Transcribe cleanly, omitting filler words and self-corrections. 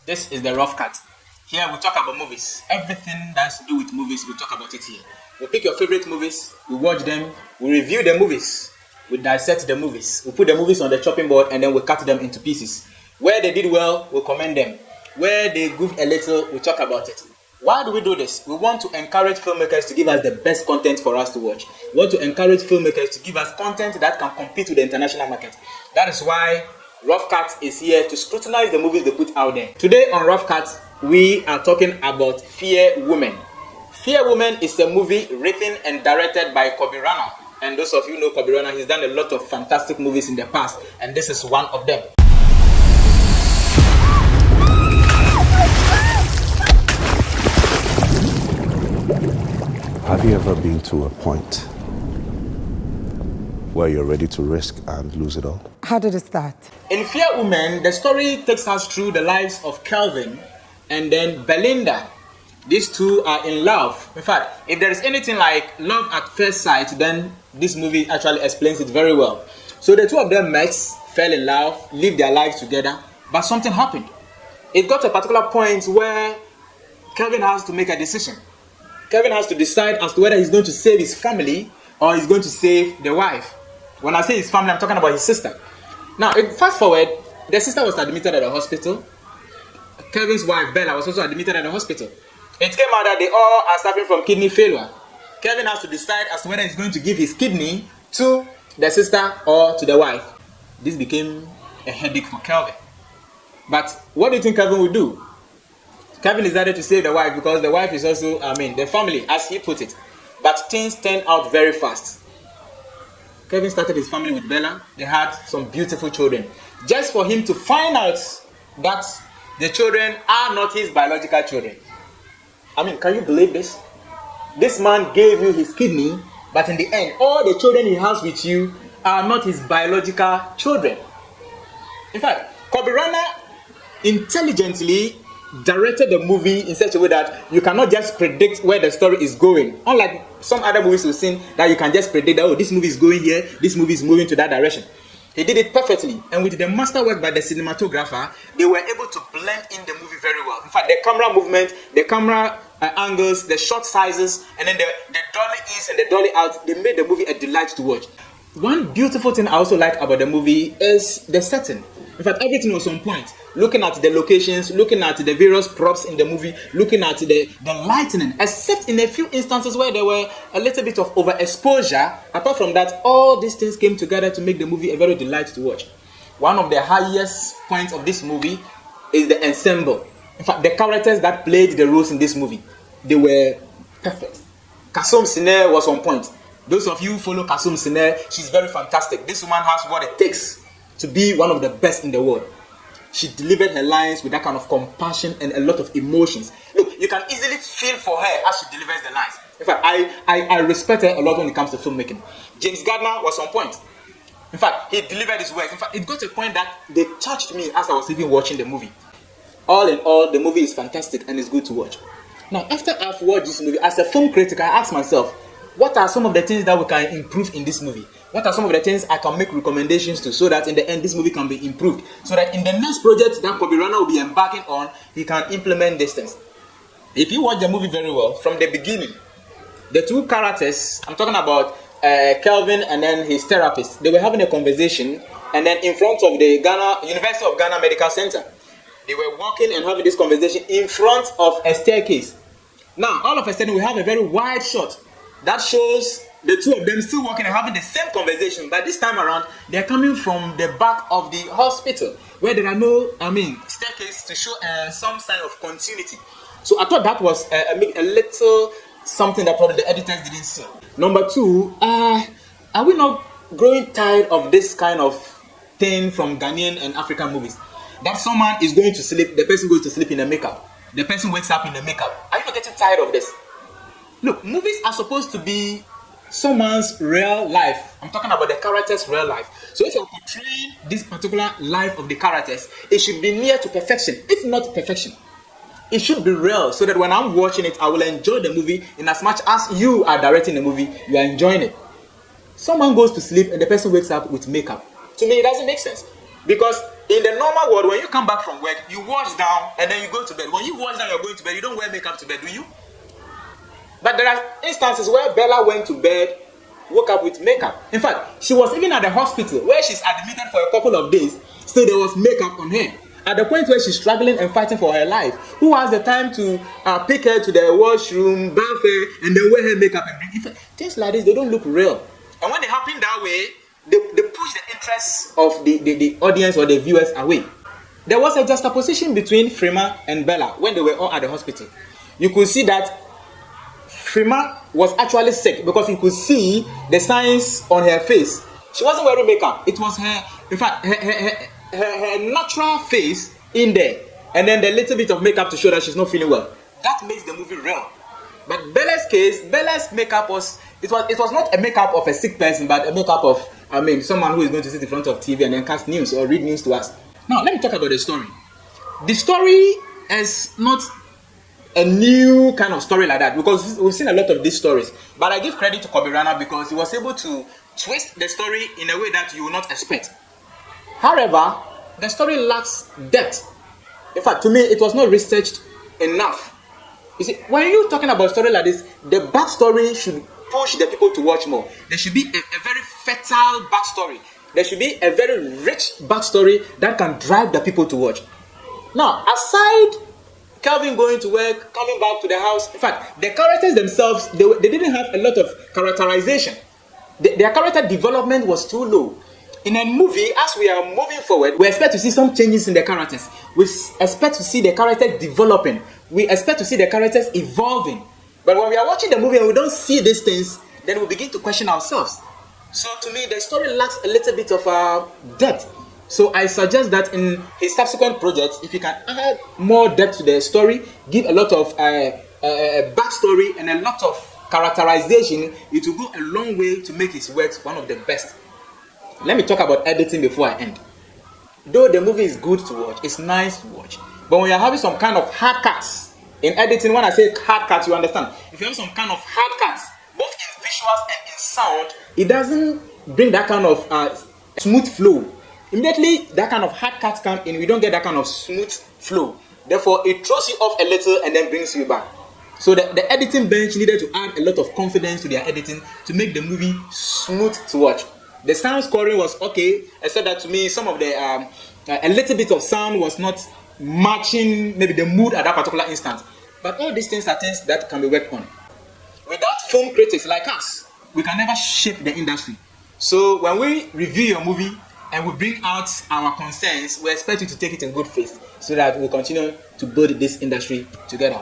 This is the rough cut. Here we talk about movies. Everything that's to do with movies, we talk about it here. We pick your favorite movies, we watch them, we review the movies, we dissect the movies, we put the movies on the chopping board and then we cut them into pieces. Where they did well, we commend them. Where they goofed a little, we talk about it. Why do we do this? We want to encourage filmmakers to give us the best content for us to watch. We want to encourage filmmakers to give us content that can compete with the international market. That is why Rough Cut is here to scrutinize the movies they put out there. Today on Rough Cut, we are talking about Fear Women. Fear Women is a movie written and directed by Kobe Rana. And those of you know Kobe Rana, he's done a lot of fantastic movies in the past, and this is one of them. Have you ever been to a point where you're ready to risk and lose it all? How did it start? In Fear Women, the story takes us through the lives of Kelvin and then Belinda. These two are in love. In fact, if there is anything like love at first sight, then this movie actually explains it very well. So the two of them met, fell in love, lived their lives together, but something happened. It got to a particular point where Kelvin has to make a decision. Kelvin has to decide as to whether he's going to save his family or he's going to save the wife. When I say his family, I'm talking about his sister. Now, fast forward, the sister was admitted at the hospital. Kelvin's wife, Bella, was also admitted at the hospital. It came out that they all are suffering from kidney failure. Kelvin has to decide as to whether he's going to give his kidney to the sister or to the wife. This became a headache for Kelvin. But what do you think Kelvin would do? Kelvin decided to save the wife because the wife is also, the family, as he put it. But things turned out very fast. Kelvin started his family with Bella. They had some beautiful children. Just for him to find out that the children are not his biological children. Can you believe this? This man gave you his kidney, but in the end, all the children he has with you are not his biological children. In fact, Kobe Rana intelligently directed the movie in such a way that you cannot just predict where the story is going. Unlike some other movies we've seen that you can just predict that, this movie is going here, this movie is moving to that direction. He did it perfectly, and with the masterwork by the cinematographer, they were able to blend in the movie very well. In fact, the camera movement, the camera angles, the shot sizes, and then the dolly in and the dolly out, they made the movie a delight to watch. One beautiful thing I also like about the movie is the setting. In fact, everything was on point. Looking at the locations, looking at the various props in the movie, looking at the lightning, except in a few instances where there were a little bit of overexposure. Apart from that, all these things came together to make the movie a very delight to watch. One of the highest points of this movie is the ensemble. In fact, the characters that played the roles in this movie, they were perfect. Kasum Siner was on point. Those of you who follow Kasum Siner, she's very fantastic. This woman has what it takes to be one of the best in the world. She delivered her lines with that kind of compassion and a lot of emotions. Look, you can easily feel for her as she delivers the lines. In fact, I respect her a lot when it comes to filmmaking. James Gardner was on point. In fact, he delivered his work. In fact, it got to a point that they touched me as I was even watching the movie. All in all, the movie is fantastic and it's good to watch. Now, after I've watched this movie, as a film critic, I asked myself, what are some of the things that we can improve in this movie? What are some of the things I can make recommendations to so that in the end this movie can be improved? So that in the next project that Kobe Rana will be embarking on, he can implement these things. If you watch the movie very well, from the beginning, the two characters, I'm talking about Kelvin and then his therapist, they were having a conversation, and then in front of the University of Ghana Medical Center, they were walking and having this conversation in front of a staircase. Now, all of a sudden, we have a very wide shot that shows the two of them still walking and having the same conversation, but this time around, they're coming from the back of the hospital where there are no, staircase to show some sign of continuity. So I thought that was a little something that probably the editors didn't see. Number two, are we not growing tired of this kind of thing from Ghanaian and African movies? That someone is going to sleep, the person goes to sleep in the makeup, the person wakes up in the makeup. Are you not getting tired of this? Look, movies are supposed to be someone's real life. I'm talking about the character's real life. So if you're portraying this particular life of the characters, it should be near to perfection, if not perfection. It should be real, so that when I'm watching it, I will enjoy the movie in as much as you are directing the movie, you are enjoying it. Someone goes to sleep and the person wakes up with makeup. To me, it doesn't make sense. Because In the normal world, when you come back from work, you wash down and then you go to bed. When you wash down, you're going to bed. You don't wear makeup to bed, do you? But there are instances where Bella went to bed, woke up with makeup. In fact, she was even at the hospital where she's admitted for a couple of days. Still, there was makeup on her. At the point where she's struggling and fighting for her life, who has the time to pick her to the washroom, bath her, and then wear her makeup and bring it? Things like this, they don't look real. And when they happen that way, they push the interests of the audience or the viewers away. There was a juxtaposition between Freema and Bella when they were all at the hospital. You could see that Freema was actually sick because you could see the signs on her face. She wasn't wearing makeup. It was her, in fact, her natural face in there. And then the little bit of makeup to show that she's not feeling well. That makes the movie real. But Bella's case, Bella's makeup was not a makeup of a sick person, but a makeup of, someone who is going to sit in front of TV and then cast news or read news to us. Now, let me talk about the story. The story is not a new kind of story like that because we've seen a lot of these stories. But I give credit to Kobby Rana because he was able to twist the story in a way that you will not expect. However, the story lacks depth. In fact, to me, it was not researched enough. You see, when you're talking about a story like this, the backstory should push the people to watch more. There should be a very fertile backstory. There should be a very rich backstory that can drive the people to watch. Now, aside Kelvin going to work, coming back to the house, in fact, the characters themselves, they didn't have a lot of characterization. Their character development was too low. In a movie, as we are moving forward, we expect to see some changes in the characters. We expect to see the characters developing. We expect to see the characters evolving. But when we are watching the movie and we don't see these things, then we begin to question ourselves. So to me, the story lacks a little bit of depth. So I suggest that in his subsequent projects, if you can add more depth to the story, give a lot of backstory and a lot of characterization, it will go a long way to make his works one of the best. Let me talk about editing before I end. Though the movie is good to watch, it's nice to watch. But when you're having some kind of hard cuts in editing, when I say hard cuts, you understand. If you have some kind of hard cuts, both in visuals and in sound, it doesn't bring that kind of smooth flow. Immediately, that kind of hard cuts come in, we don't get that kind of smooth flow. Therefore, it throws you off a little and then brings you back. So the editing bench needed to add a lot of confidence to their editing to make the movie smooth to watch. The sound scoring was okay, except that to me, some of the a little bit of sound was not matching maybe the mood at that particular instant. But all these things are things that can be worked on. Without film critics like us, we can never shape the industry. So when we review your movie and we bring out our concerns, we expect you to take it in good faith so that we continue to build this industry together.